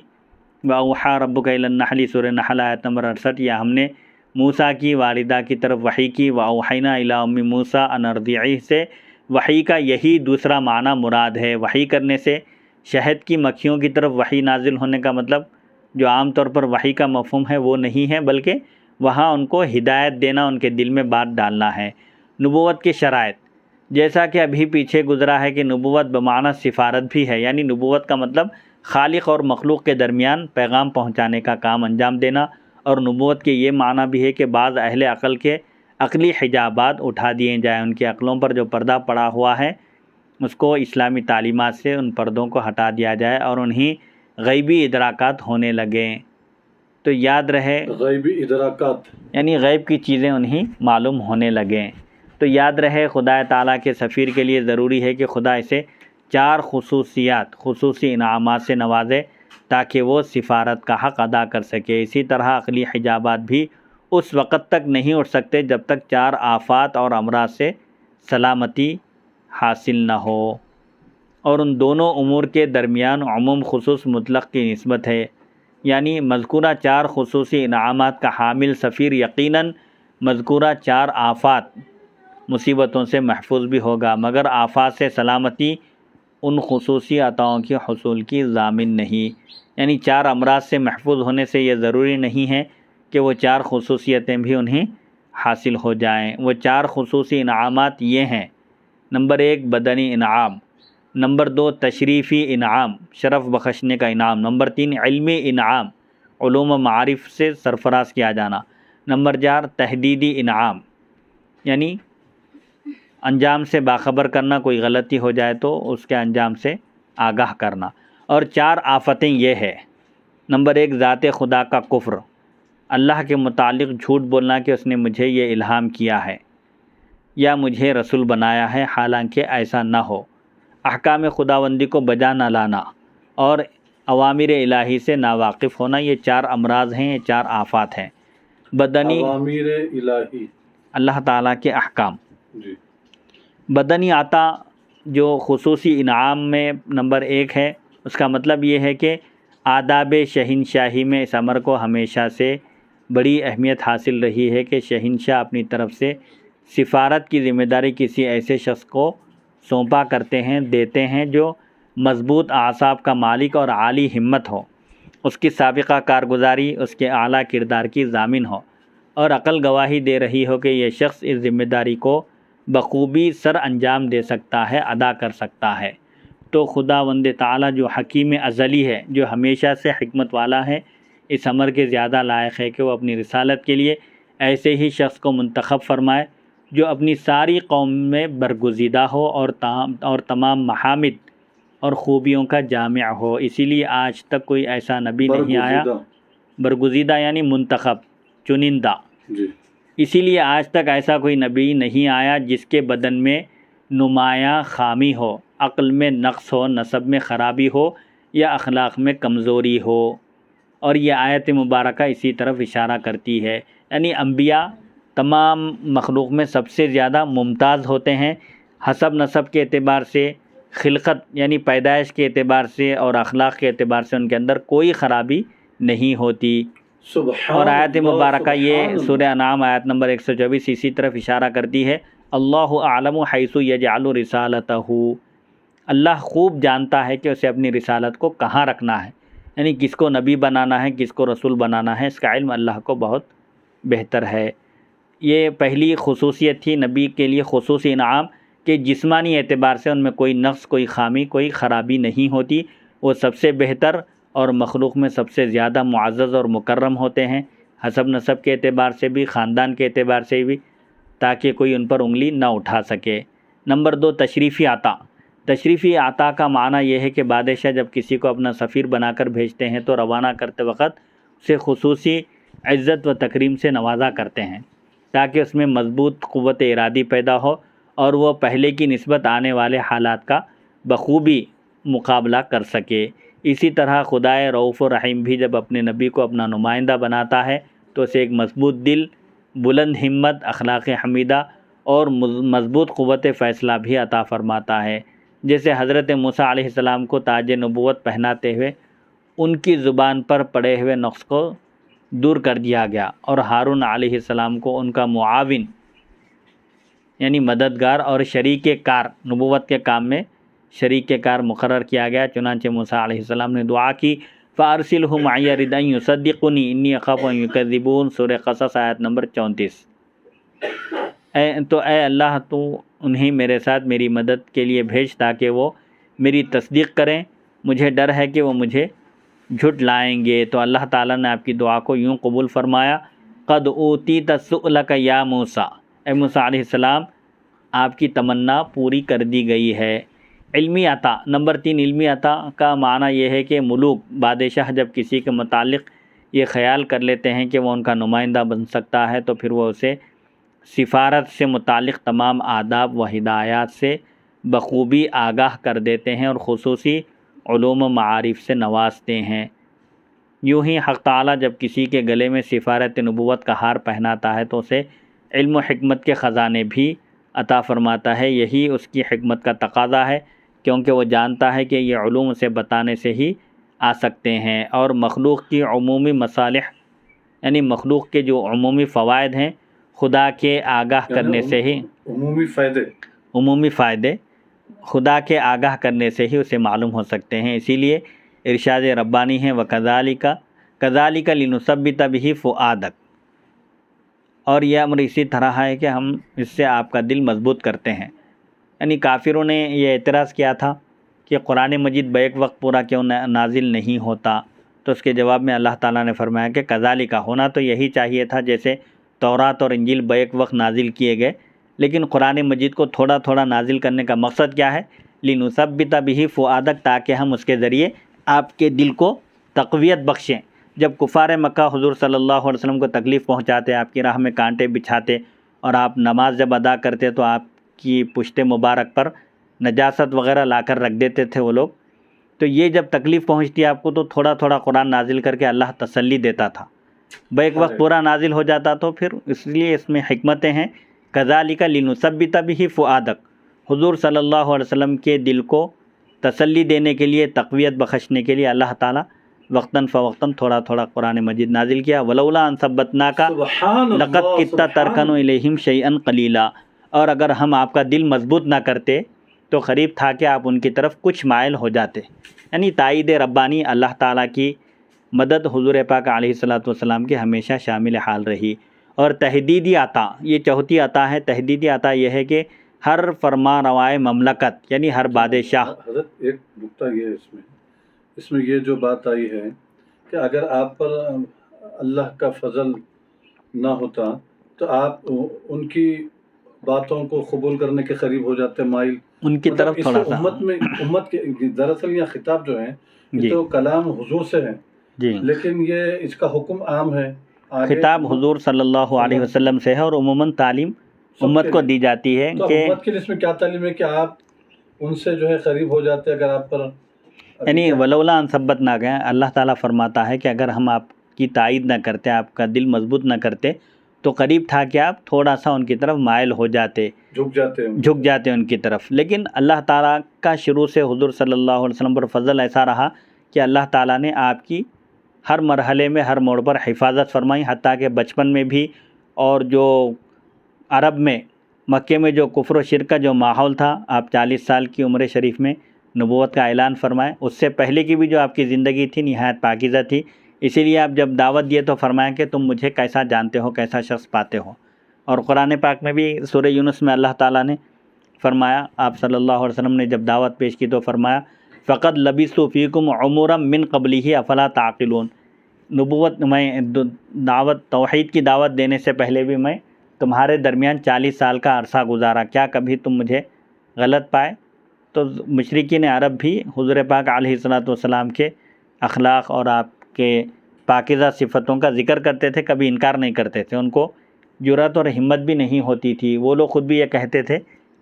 وَأَوْحَىٰ رَبُّكَ إِلَى النَّحْلِ سورہ نحل آیت نمبر 68، یا ہم نے موسیٰ کی والدہ کی طرف وحی کی، وَأَوْحَيْنَا إِلَىٰ أُمِّ مُوسَىٰ أَنْ أَرْضِعِيهِ سے وحی کا یہی دوسرا معنی مراد ہے۔ وحی کرنے سے شہد کی مکھیوں کی طرف وحی نازل ہونے کا مطلب جو عام طور پر وحی کا مفہوم ہے وہ نہیں ہے، بلکہ وہاں ان کو ہدایت دینا، ان کے دل میں بات ڈالنا ہے۔ نبوت کے شرائط، جیسا کہ ابھی پیچھے گزرا ہے کہ نبوت بمعنی سفارت بھی ہے، یعنی نبوت کا مطلب خالق اور مخلوق کے درمیان پیغام پہنچانے کا کام انجام دینا، اور نبوت کے یہ معنی بھی ہے کہ بعض اہل عقل کے عقلی حجابات اٹھا دیے جائیں، ان کی عقلوں پر جو پردہ پڑا ہوا ہے اس کو اسلامی تعلیمات سے ان پردوں کو ہٹا دیا جائے اور انہیں غیبی ادراکات ہونے لگیں۔ تو یاد رہے غیبی ادراکات یعنی غیب کی چیزیں انہیں معلوم ہونے لگیں۔ تو یاد رہے خدا تعالیٰ کے سفیر کے لیے ضروری ہے کہ خدا اسے 4 خصوصی انعامات سے نوازے تاکہ وہ سفارت کا حق ادا کر سکے۔ اسی طرح عقلی حجابات بھی اس وقت تک نہیں اٹھ سکتے جب تک 4 آفات اور امراض سے سلامتی حاصل نہ ہو، اور ان دونوں امور کے درمیان عموم خصوص مطلق کی نسبت ہے، یعنی مذکورہ 4 خصوصی انعامات کا حامل سفیر یقیناً مذکورہ 4 آفات مصیبتوں سے محفوظ بھی ہوگا، مگر آفات سے سلامتی ان خصوصی عطاؤں کی حصول کی ضامن نہیں۔ یعنی 4 امراض سے محفوظ ہونے سے یہ ضروری نہیں ہے کہ وہ 4 خصوصیتیں بھی انہیں حاصل ہو جائیں۔ وہ 4 خصوصی انعامات یہ ہیں: نمبر 1 بدنی انعام، نمبر 2 تشریفی انعام شرف بخشنے کا انعام، نمبر 3 علمی انعام علوم و معارف سے سرفراز کیا جانا، نمبر 4 تحدیدی انعام یعنی انجام سے باخبر کرنا، کوئی غلطی ہو جائے تو اس کے انجام سے آگاہ کرنا، اور 4 آفتیں یہ ہے: نمبر 1 ذات خدا کا کفر، اللہ کے متعلق جھوٹ بولنا کہ اس نے مجھے یہ الہام کیا ہے یا مجھے رسول بنایا ہے حالانکہ ایسا نہ ہو، احکام خداوندی کو بجا نہ لانا، اور اوامر الہی سے ناواقف ہونا۔ یہ 4 امراض ہیں، یہ 4 آفات ہیں۔ بدنی اوامر الہی، اللہ تعالیٰ کے احکام۔ جی بدنی عطا جو خصوصی انعام میں نمبر 1 ہے، اس کا مطلب یہ ہے کہ آداب شہنشاہی میں اس امر کو ہمیشہ سے بڑی اہمیت حاصل رہی ہے کہ شہنشاہ اپنی طرف سے سفارت کی ذمہ داری کسی ایسے شخص کو سونپا کرتے ہیں، دیتے ہیں جو مضبوط اعصاب کا مالک اور عالی ہمت ہو، اس کی سابقہ کارگزاری اس کے اعلیٰ کردار کی ضامن ہو، اور عقل گواہی دے رہی ہو کہ یہ شخص اس ذمہ داری کو بخوبی سر انجام دے سکتا ہے، ادا کر سکتا ہے۔ تو خداوند تعالیٰ جو حکیم ازلی ہے، جو ہمیشہ سے حکمت والا ہے، اس امر کے زیادہ لائق ہے کہ وہ اپنی رسالت کے لیے ایسے ہی شخص کو منتخب فرمائے جو اپنی ساری قوم میں برگزیدہ ہو اور تمام محامد اور خوبیوں کا جامع ہو۔ اسی لیے آج تک کوئی ایسا نبی نہیں آیا، برگزیدہ یعنی منتخب، چنندہ۔ جی اسی لیے آج تک ایسا کوئی نبی نہیں آیا جس کے بدن میں نمایاں خامی ہو، عقل میں نقص ہو، نسب میں خرابی ہو یا اخلاق میں کمزوری ہو۔ اور یہ آیت مبارکہ اسی طرف اشارہ کرتی ہے، یعنی انبیاء تمام مخلوق میں سب سے زیادہ ممتاز ہوتے ہیں، حسب نسب کے اعتبار سے، خلقت یعنی پیدائش کے اعتبار سے اور اخلاق کے اعتبار سے ان کے اندر کوئی خرابی نہیں ہوتی۔ سبحان اور آیت اللہ، مبارکہ یہ سبحان اللہ۔ سورہ انعام آیت نمبر 124 اسی طرف اشارہ کرتی ہے، اللہ اعلم حیث یجعل رسالتہ، اللہ خوب جانتا ہے کہ اسے اپنی رسالت کو کہاں رکھنا ہے، یعنی کس کو نبی بنانا ہے، کس کو رسول بنانا ہے، اس کا علم اللہ کو بہت بہتر ہے۔ یہ پہلی خصوصیت تھی نبی کے لیے خصوصی انعام کہ جسمانی اعتبار سے ان میں کوئی نقص، کوئی خامی، کوئی خرابی نہیں ہوتی، وہ سب سے بہتر اور مخلوق میں سب سے زیادہ معزز اور مکرم ہوتے ہیں، حسب نسب کے اعتبار سے بھی، خاندان کے اعتبار سے بھی، تاکہ کوئی ان پر انگلی نہ اٹھا سکے۔ نمبر 2، تشریفی عطا۔ تشریفی عطا کا معنی یہ ہے کہ بادشاہ جب کسی کو اپنا سفیر بنا کر بھیجتے ہیں تو روانہ کرتے وقت اسے خصوصی عزت و تکریم سے نوازا کرتے ہیں، تاکہ اس میں مضبوط قوت ارادی پیدا ہو اور وہ پہلے کی نسبت آنے والے حالات کا بخوبی مقابلہ کر سکے۔ اسی طرح خدائے رؤوف و رحیم بھی جب اپنے نبی کو اپنا نمائندہ بناتا ہے تو اسے ایک مضبوط دل، بلند ہمت، اخلاق حمیدہ اور مضبوط قوت فیصلہ بھی عطا فرماتا ہے۔ جیسے حضرت موسیٰ علیہ السلام کو تاج نبوت پہناتے ہوئے ان کی زبان پر پڑے ہوئے نقص کو دور کر دیا گیا، اور ہارون علیہ السلام کو ان کا معاون یعنی مددگار اور شریک کار، نبوت کے کام میں شریک کار مقرر کیا گیا۔ چنانچہ موسیٰ علیہ السلام نے دعا کی، فَأَرْسِلْهُ مَعِيَ رِدْ أَن يُصَدِّقُنِي إِنِّي أَخَافُ أَن يُكَذِّبُونَ، سورہ قصص آیت نمبر 34۔ اے اللہ تو انہیں میرے ساتھ میری مدد کے لیے بھیج تاکہ وہ میری تصدیق کریں، مجھے ڈر ہے کہ وہ مجھے جھٹ لائیں گے۔ تو اللہ تعالیٰ نے آپ کی دعا کو یوں قبول فرمایا، قَدْ أُوتِيتَ سُؤْلَكَ يَا مُوسَىٰ، اے موسیٰ علیہ السلام آپ کی تمنا پوری کر دی گئی ہے۔ علمی عطا۔ نمبر 3، علمی عطا کا معنی یہ ہے کہ ملوک، بادشاہ جب کسی کے متعلق یہ خیال کر لیتے ہیں کہ وہ ان کا نمائندہ بن سکتا ہے تو پھر وہ اسے سفارت سے متعلق تمام آداب و ہدایات سے بخوبی آگاہ کر دیتے ہیں اور خصوصی علوم و معارف سے نوازتے ہیں۔ یوں ہی حق تعالیٰ جب کسی کے گلے میں سفارت نبوت کا ہار پہناتا ہے تو اسے علم و حکمت کے خزانے بھی عطا فرماتا ہے۔ یہی اس کی حکمت کا تقاضا ہے، کیونکہ وہ جانتا ہے کہ یہ علوم اسے بتانے سے ہی آ سکتے ہیں، اور مخلوق کی عمومی مصالح یعنی مخلوق کے جو عمومی فوائد ہیں خدا کے آگاہ کرنے سے ہی، عمومی فائدے خدا کے آگاہ کرنے سے ہی اسے معلوم ہو سکتے ہیں۔ اسی لیے ارشاد ربانی ہے، وَكَذَلِكَ لِنُثَبِّتَ بِهِ فُؤَادَكَ، اور یہ امر اسی طرح ہے کہ ہم اس سے آپ کا دل مضبوط کرتے ہیں۔ یعنی کافروں نے یہ اعتراض کیا تھا کہ قرآن مجید بیک وقت پورا کیوں نازل نہیں ہوتا، تو اس کے جواب میں اللہ تعالیٰ نے فرمایا کہ کذالک، ہونا تو یہی چاہیے تھا جیسے تورات اور انجیل بیک وقت نازل کیے گئے، لیکن قرآن مجید کو تھوڑا تھوڑا نازل کرنے کا مقصد کیا ہے؟ لِنُثَبِّتَ بِهِ فُؤَادَكَ، تاکہ ہم اس کے ذریعے آپ کے دل کو تقویت بخشیں۔ جب کفار مکہ حضور صلی اللہ علیہ وسلم کو تکلیف پہنچاتے، آپ کی راہ میں کانٹے بچھاتے، اور آپ نماز جب ادا کرتے تو آپ کی پشت مبارک پر نجاست وغیرہ لا کر رکھ دیتے تھے وہ لوگ، تو یہ جب تکلیف پہنچتی آپ کو تو تھوڑا تھوڑا قرآن نازل کر کے اللہ تسلی دیتا تھا۔ بیک وقت پورا نازل ہو جاتا تو پھر اس لیے اس میں حکمتیں ہیں۔ کذالک لنثبت بہ فؤادک، حضور صلی اللہ علیہ وسلم کے دل کو تسلی دینے کے لیے، تقویت بخشنے کے لیے اللہ تعالیٰ وقتاً فوقتاً تھوڑا تھوڑا قرآن مجید نازل کیا۔ ولولا ان ثبتناک لقد کدت ترکن الیہم شیئا قلیلا، اور اگر ہم آپ کا دل مضبوط نہ کرتے تو قریب تھا کہ آپ ان کی طرف کچھ مائل ہو جاتے۔ یعنی تائید ربانی، اللہ تعالیٰ کی مدد حضور پاک علیہ الصلوۃ والسلام کی ہمیشہ شامل حال رہی۔ اور تحدیدی عطا، یہ چوتھی عطا ہے۔ تحدیدی عطا یہ ہے کہ ہر فرما روائے مملکت یعنی ہر بادشاہ۔ حضرت ایک نقطہ یہ ہے اس میں یہ جو بات آئی ہے کہ اگر آپ پر اللہ کا فضل نہ ہوتا تو آپ ان کی باتوں کو قبول کرنے کے قریب ہو جاتے، مائل ان کی طرف تھوڑا سا امت کے دراصل یہ خطاب جو ہے یہ تو کلام حضور سے ہے، جی، لیکن یہ اس کا حکم عام ہے۔ خطاب حضور صلی اللہ علیہ وسلم سے ہے، اور عموماً تعلیم امت کو دی جاتی ہے تو کہ امت کے لیے اس میں کیا تعلیم ہے کہ آپ ان سے جو ہے قریب ہو جاتے ہیں اگر آپ پر یعنی ولولا ان ثبت نہ گئے، اللہ تعالیٰ فرماتا ہے کہ اگر ہم آپ کی تائید نہ کرتے، آپ کا دل مضبوط نہ کرتے تو قریب تھا کہ آپ تھوڑا سا ان کی طرف مائل ہو جاتے، جھک جاتے ان کی طرف۔ لیکن اللہ تعالیٰ کا شروع سے حضور صلی اللہ علیہ وسلم پر فضل ایسا رہا کہ اللہ تعالیٰ نے آپ کی ہر مرحلے میں ہر موڑ پر حفاظت فرمائی، حتیٰ کہ بچپن میں بھی، اور جو عرب میں مکے میں جو کفر و شرک کا جو ماحول تھا، آپ 40 سال کی عمر شریف میں نبوت کا اعلان فرمائے، اس سے پہلے کی بھی جو آپ کی زندگی تھی نہایت پاکیزہ تھی، اسی لیے آپ جب دعوت دیے تو فرمایا کہ تم مجھے کیسا جانتے ہو، کیسا شخص پاتے ہو۔ اور قرآن پاک میں بھی سورہ یونس میں اللہ تعالیٰ نے فرمایا، آپ صلی اللہ علیہ وسلم نے جب دعوت پیش کی تو فرمایا فقط لبثت فیکم عمرا من قبلہ افلا تعقلون، نبوت میں دعوت توحید کی دعوت دینے سے پہلے بھی میں تمہارے درمیان 40 سال کا عرصہ گزارا، کیا کبھی تم مجھے غلط پائے؟ تو مشرکین عرب بھی حضور پاک علیہ الصلوۃ والسلام کے اخلاق اور آپ کے پاکیزہ صفتوں کا ذکر کرتے تھے، کبھی انکار نہیں کرتے تھے، ان کو جرأت اور ہمت بھی نہیں ہوتی تھی۔ وہ لوگ خود بھی یہ کہتے تھے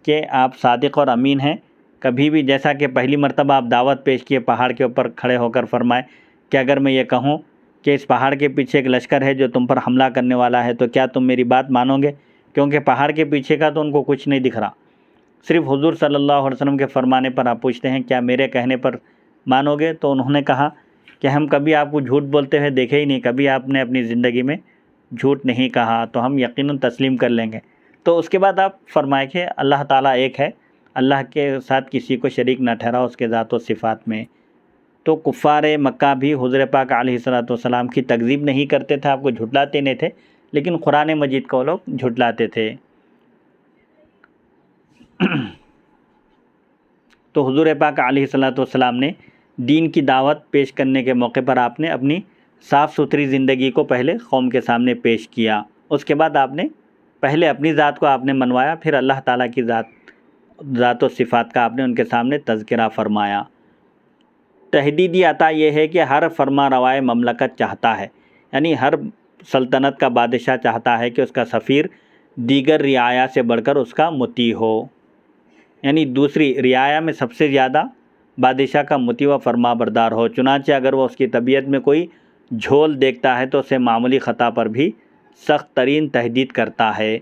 کہ آپ صادق اور امین ہیں، کبھی بھی جیسا کہ پہلی مرتبہ آپ دعوت پیش کیے پہاڑ کے اوپر کھڑے ہو کر فرمائے کہ اگر میں یہ کہوں کہ اس پہاڑ کے پیچھے ایک لشکر ہے جو تم پر حملہ کرنے والا ہے تو کیا تم میری بات مانو گے؟ کیونکہ پہاڑ کے پیچھے کا تو ان کو کچھ نہیں دکھ رہا، صرف حضور صلی اللہ علیہ وسلم کے فرمانے پر آپ پوچھتے ہیں کیا میرے کہنے پر مانو گے؟ تو انہوں نے کہا کہ ہم کبھی آپ کو جھوٹ بولتے ہوئے دیکھے ہی نہیں، کبھی آپ نے اپنی زندگی میں جھوٹ نہیں کہا، تو ہم یقیناً تسلیم کر لیں گے۔ تو اس کے بعد آپ فرمائے کہ اللہ تعالیٰ ایک ہے، اللہ کے ساتھ کسی کو شریک نہ ٹھہراؤ اس کے ذات و صفات میں۔ تو کفار مکہ بھی حضور پاک علیہ الصلوۃ والسلام کی تکذیب نہیں کرتے تھے، آپ کو جھٹلاتے نہیں تھے، لیکن قرآن مجید کو لوگ جھٹلاتے تھے۔ تو حضور پاک علیہ الصلوۃ والسلام نے دین کی دعوت پیش کرنے کے موقع پر آپ نے اپنی صاف ستھری زندگی کو پہلے قوم کے سامنے پیش کیا، اس کے بعد آپ نے پہلے اپنی ذات کو آپ نے منوایا، پھر اللہ تعالیٰ کی ذات و صفات کا آپ نے ان کے سامنے تذکرہ فرمایا۔ تحدیدی عطا یہ ہے کہ ہر فرما روائے مملکت چاہتا ہے، یعنی ہر سلطنت کا بادشاہ چاہتا ہے کہ اس کا سفیر دیگر رعایا سے بڑھ کر اس کا مطیع ہو، یعنی دوسری رعایا میں سب سے زیادہ بادشاہ کا مطیع و فرما بردار ہو۔ چنانچہ اگر وہ اس کی طبیعت میں کوئی جھول دیکھتا ہے تو اسے معمولی خطا پر بھی سخت ترین تہدید کرتا ہے،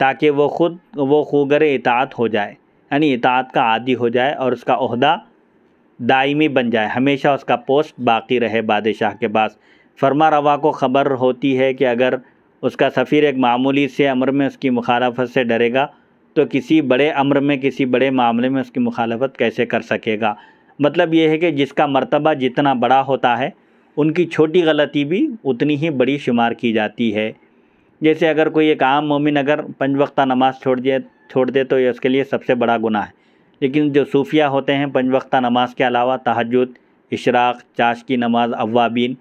تاکہ وہ خوگر اطاعت ہو جائے، یعنی اطاعت کا عادی ہو جائے اور اس کا عہدہ دائمی بن جائے، ہمیشہ اس کا پوسٹ باقی رہے بادشاہ کے پاس۔ فرما روا کو خبر ہوتی ہے کہ اگر اس کا سفیر ایک معمولی سے امر میں اس کی مخالفت سے ڈرے گا تو کسی بڑے امر میں، کسی بڑے معاملے میں اس کی مخالفت کیسے کر سکے گا۔ مطلب یہ ہے کہ جس کا مرتبہ جتنا بڑا ہوتا ہے ان کی چھوٹی غلطی بھی اتنی ہی بڑی شمار کی جاتی ہے۔ جیسے اگر کوئی ایک عام مومن اگر 5 وقتہ نماز چھوڑ دے تو یہ اس کے لیے سب سے بڑا گناہ ہے، لیکن جو صوفیہ ہوتے ہیں 5 وقتہ نماز کے علاوہ تہجد، اشراق، چاش کی نماز، اوابین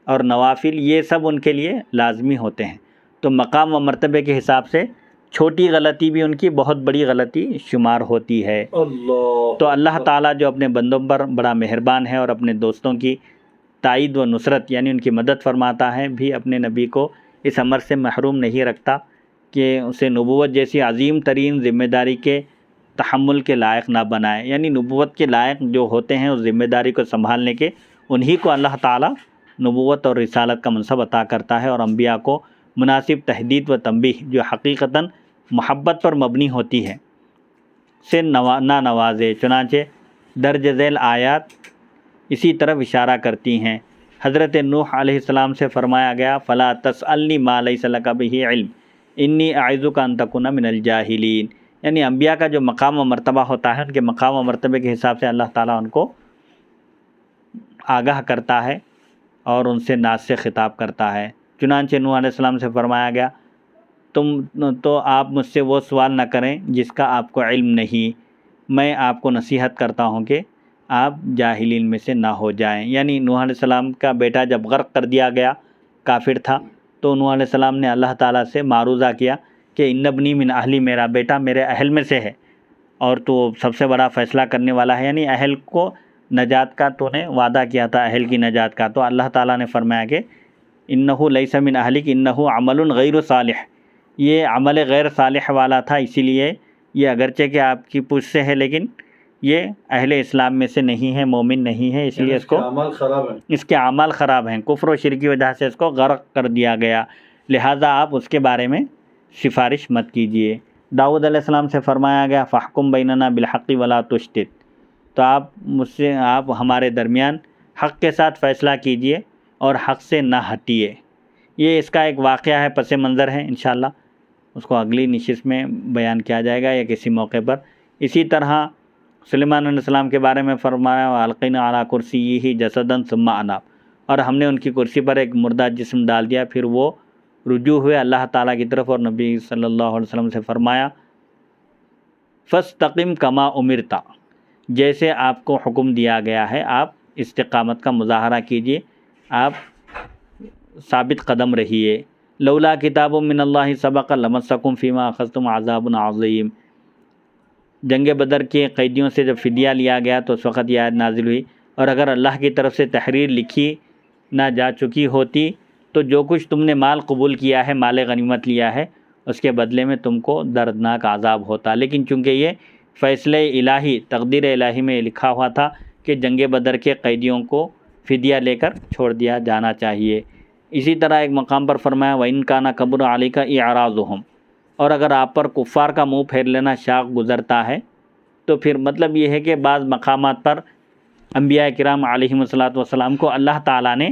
اور نوافل، یہ سب ان کے لیے لازمی ہوتے ہیں۔ تو مقام و مرتبے کے حساب سے چھوٹی غلطی بھی ان کی بہت بڑی غلطی شمار ہوتی ہے۔ تو اللہ تعالیٰ جو اپنے بندوں پر بڑا مہربان ہے اور اپنے دوستوں کی تائید و نصرت یعنی ان کی مدد فرماتا ہے، بھی اپنے نبی کو اس امر سے محروم نہیں رکھتا کہ اسے نبوت جیسی عظیم ترین ذمہ داری کے تحمل کے لائق نہ بنائے، یعنی نبوت کے لائق جو ہوتے ہیں اس ذمہ داری کو سنبھالنے کے، انہی کو اللہ تعالیٰ نبوت اور رسالت کا منصب عطا کرتا ہے، اور انبیاء کو مناسب تحدید و تنبیہ جو حقیقتاً محبت پر مبنی ہوتی ہے سے نہ نوازے۔ چنانچہ درج ذیل آیات اسی طرف اشارہ کرتی ہیں۔ حضرت نوح علیہ السلام سے فرمایا گیا فلا تسألنی ما لیس لک بہ علم انی اعظک ان تکون من الجاہلین، یعنی انبیاء کا جو مقام و مرتبہ ہوتا ہے ان کے مقام و مرتبے کے حساب سے اللہ تعالیٰ ان کو آگاہ کرتا ہے اور ان سے ناز سے خطاب کرتا ہے۔ چنانچہ نوح علیہ السلام سے فرمایا گیا تو آپ مجھ سے وہ سوال نہ کریں جس کا آپ کو علم نہیں، میں آپ کو نصیحت کرتا ہوں کہ آپ جاہلین میں سے نہ ہو جائیں۔ یعنی نوح علیہ السلام کا بیٹا جب غرق کر دیا گیا، کافر تھا، تو نوح علیہ السلام نے اللہ تعالیٰ سے معروضہ کیا کہ ان ابنی من اہلی، میرا بیٹا میرے اہل میں سے ہے اور تو سب سے بڑا فیصلہ کرنے والا ہے، یعنی اہل کو نجات کا تو نے وعدہ کیا تھا، اہل کی نجات کا۔ تو اللہ تعالیٰ نے فرمایا کہ انہ لیس من اہلک انہ عمل غیر صالح، یہ عمل غیر صالح والا تھا، اسی لیے یہ اگرچہ کہ آپ کی پوچھ سے ہے لیکن یہ اہل اسلام میں سے نہیں ہے، مومن نہیں ہے، اس لیے اس کو اعمال خراب ہیں، اس کے اعمال خراب ہیں، کفر و شرک کی وجہ سے اس کو غرق کر دیا گیا، لہٰذا آپ اس کے بارے میں سفارش مت کیجیے۔ داؤد علیہ السلام سے فرمایا گیا فاحکم بیننا بالحق ولا تشتت، تو آپ ہمارے درمیان حق کے ساتھ فیصلہ کیجیے اور حق سے نہ ہٹیے۔ یہ اس کا ایک واقعہ ہے، پس منظر ہے، انشاءاللہ اس کو اگلی نشست میں بیان کیا جائے گا یا کسی موقع پر۔ اسی طرح سلیمان علیہ السلام کے بارے میں فرمایا وَأَلْقَيْنَا عَلَىٰ كُرْسِيِّهِ جَسَدًا ثُمَّ أَنَابَ، اور ہم نے ان کی کرسی پر ایک مردہ جسم ڈال دیا، پھر وہ رجوع ہوئے اللہ تعالیٰ کی طرف، اور نبی صلی اللہ علیہ وسلم سے فرمایا فَاسْتَقِمْ كَمَا أُمِرْتَ، جیسے آپ کو حکم دیا گیا ہے آپ استقامت کا مظاہرہ کیجیے، آپ ثابت قدم رہیے۔ لولا کتاب من اللہ سبق لمسکم فیما اخذتم عذاب عظیم، جنگ بدر کے قیدیوں سے جب فدیہ لیا گیا تو اس وقت یہ آیت نازل ہوئی، اور اگر اللہ کی طرف سے تحریر لکھی نہ جا چکی ہوتی تو جو کچھ تم نے مال قبول کیا ہے، مال غنیمت لیا ہے، اس کے بدلے میں تم کو دردناک عذاب ہوتا، لیکن چونکہ یہ فیصلہ الہی، تقدیر الہی میں لکھا ہوا تھا کہ جنگ بدر کے قیدیوں کو فدیہ لے کر چھوڑ دیا جانا چاہیے۔ اسی طرح ایک مقام پر فرمایا وَإِن كَانَ كَبُرَ عَلَيْكَ إِعْرَاضُهُمْ، اور اگر آپ پر کفار کا منہ پھیر لینا شاق گزرتا ہے تو پھر مطلب یہ ہے کہ بعض مقامات پر انبیاء کرام علیہم الصلاۃ کو اللہ تعالیٰ نے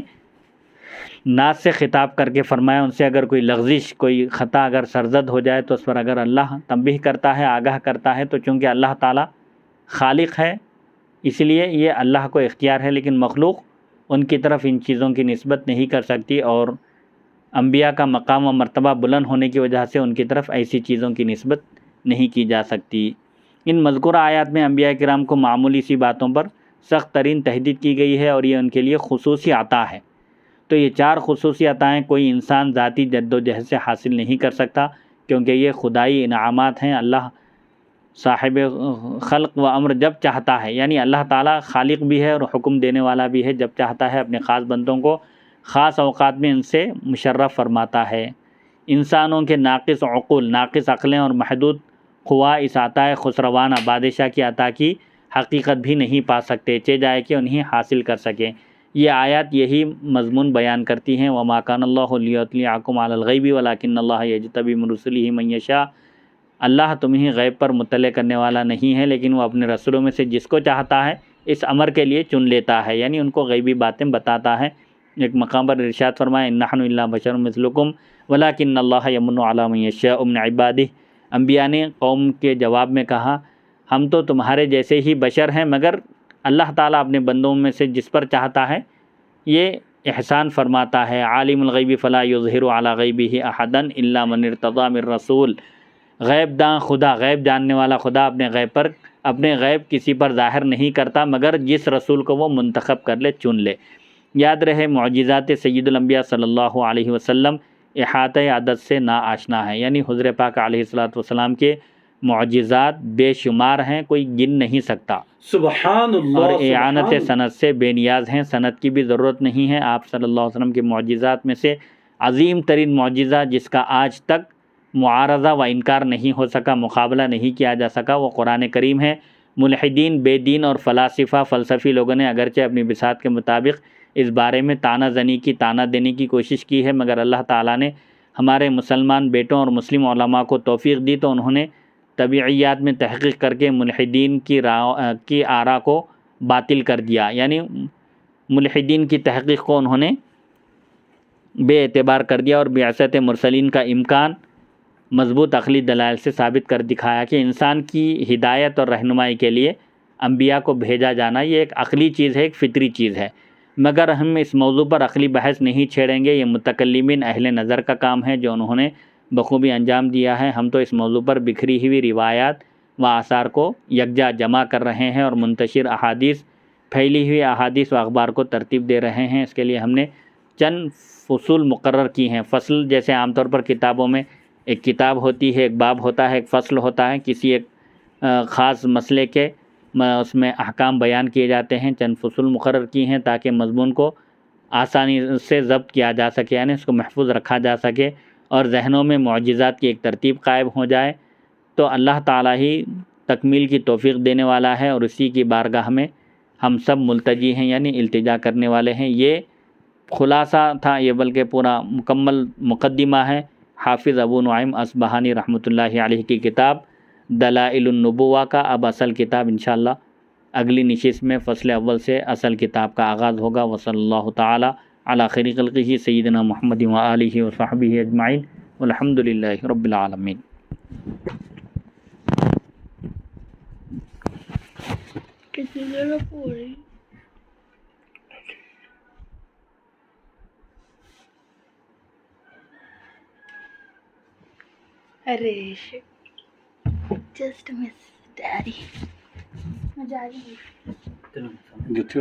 ناز سے خطاب کر کے فرمایا، ان سے اگر کوئی لغزش، کوئی خطا اگر سرزد ہو جائے تو اس پر اگر اللہ تنبیہ کرتا ہے، آگاہ کرتا ہے، تو چونکہ اللہ تعالیٰ خالق ہے اس لیے یہ اللہ کو اختیار ہے، لیکن مخلوق ان کی طرف ان چیزوں کی نسبت نہیں کر سکتی، اور انبیاء کا مقام و مرتبہ بلند ہونے کی وجہ سے ان کی طرف ایسی چیزوں کی نسبت نہیں کی جا سکتی۔ ان مذکورہ آیات میں انبیاء کرام کو معمولی سی باتوں پر سخت ترین تہدید کی گئی ہے، اور یہ ان کے لیے خصوصی عطا ہے۔ تو یہ 4 خصوصی عطائیں کوئی انسان ذاتی جد و جہد سے حاصل نہیں کر سکتا، کیونکہ یہ خدائی انعامات ہیں۔ اللہ صاحب خلق و امر جب چاہتا ہے، یعنی اللہ تعالیٰ خالق بھی ہے اور حکم دینے والا بھی ہے، جب چاہتا ہے اپنے خاص بندوں کو خاص اوقات میں ان سے مشرف فرماتا ہے۔ انسانوں کے ناقص عقول، ناقص عقلیں اور محدود قوا اس عطائے خسروانہ بادشاہ کی عطا کی حقیقت بھی نہیں پا سکتے، چہ جائے کہ انہیں حاصل کر سکیں۔ یہ آیات یہی مضمون بیان کرتی ہیں وَمَا كَانَ اللَّهُ لِيُطْلِعَكُمْ عَلَى الْغَيْبِ وَلَكِنَّ اللَّهَ يَجْتَبِي مِن رُّسُلِهِ مَن يَشَاءُ، اللہ تمہیں غیب پر مطلع کرنے والا نہیں ہے، لیکن وہ اپنے رسولوں میں سے جس کو چاہتا ہے اس امر کے لیے چن لیتا ہے، یعنی ان کو غیبی باتیں بتاتا ہے۔ ایک مقام پر ارشاد فرمایا إِن نَحْنُ إِلَّا بَشَرٌ مِثْلُكُمْ وَلَكِنَّ اللَّهَ يَمُنُّ عَلَىٰ مَن يَشَاءُ مِنْ عِبَادِهِ، انبیاء نے قوم کے جواب میں کہا ہم تو تمہارے جیسے ہی بشر ہیں، مگر اللہ تعالیٰ اپنے بندوں میں سے جس پر چاہتا ہے یہ احسان فرماتا ہے۔ عالم الغیب فلا یظہر علی غیبہ احدا الا من ارتضی من رسول، غیب داں خدا، غیب جاننے والا خدا اپنے غیب کسی پر ظاہر نہیں کرتا مگر جس رسول کو وہ منتخب کر لے، چن لے۔ یاد رہے معجزات سید الانبیاء صلی اللہ علیہ وسلم احاطہ عدد سے نا آشنا ہے، یعنی حضور پاک علیہ السلام کے معجزات بے شمار ہیں، کوئی گن نہیں سکتا، سبحان اللہ، اور اعانت سند سے بے نیاز ہیں، سند کی بھی ضرورت نہیں ہے۔ آپ صلی اللہ علیہ وسلم کے معجزات میں سے عظیم ترین معجزہ جس کا آج تک معارضہ و انکار نہیں ہو سکا، مقابلہ نہیں کیا جا سکا، وہ قرآن کریم ہے۔ ملحدین، بے دین اور فلاسفہ، فلسفی لوگوں نے اگرچہ اپنی بساط کے مطابق اس بارے میں تانا دینے کی کوشش کی ہے، مگر اللہ تعالیٰ نے ہمارے مسلمان بیٹوں اور مسلم علماء کو توفیق دی تو انہوں نے طبیعیات میں تحقیق کر کے ملحدین کی آراء کو باطل کر دیا، یعنی ملحدین کی تحقیق کو انہوں نے بے اعتبار کر دیا، اور بعثت مرسلین کا امکان مضبوط عقلی دلائل سے ثابت کر دکھایا کہ انسان کی ہدایت اور رہنمائی کے لیے انبیاء کو بھیجا جانا یہ ایک عقلی چیز ہے، ایک فطری چیز ہے۔ مگر ہم اس موضوع پر عقلی بحث نہیں چھیڑیں گے، یہ متکلمین اہل نظر کا کام ہے جو انہوں نے بخوبی انجام دیا ہے۔ ہم تو اس موضوع پر بکھری ہوئی روایات و آثار کو یکجا جمع کر رہے ہیں اور منتشر احادیث، پھیلی ہوئی احادیث و اخبار کو ترتیب دے رہے ہیں۔ اس کے لیے ہم نے چند فصول مقرر کی ہیں۔ فصل جیسے عام طور پر کتابوں میں ایک کتاب ہوتی ہے، ایک باب ہوتا ہے، ایک فصل ہوتا ہے، کسی ایک خاص مسئلے کے اس میں احکام بیان کیے جاتے ہیں۔ چند فصول مقرر کی ہیں تاکہ مضمون کو آسانی سے ضبط کیا جا سکے، یعنی اس کو محفوظ رکھا جا سکے، اور ذہنوں میں معجزات کی ایک ترتیب قائم ہو جائے تو اللہ تعالیٰ ہی تکمیل کی توفیق دینے والا ہے، اور اسی کی بارگاہ میں ہم سب ملتجی ہیں، یعنی التجا کرنے والے ہیں۔ یہ خلاصہ تھا، یہ بلکہ پورا مکمل مقدمہ ہے حافظ ابو نعیم اصبہانی رحمۃ اللہ علیہ کی کتاب دلائل النبوہ کا۔ اب اصل کتاب انشاءاللہ اگلی نشست میں فصل اول سے اصل کتاب کا آغاز ہوگا۔ وصلی اللہ تعالی علی خیر خلقہ سیدنا محمد و آلہ و صحبہ اجمعین والحمد للہ رب العالمین۔ ارے جسٹ مس ڈیڈی میں جا رہی ہوں۔ جتھی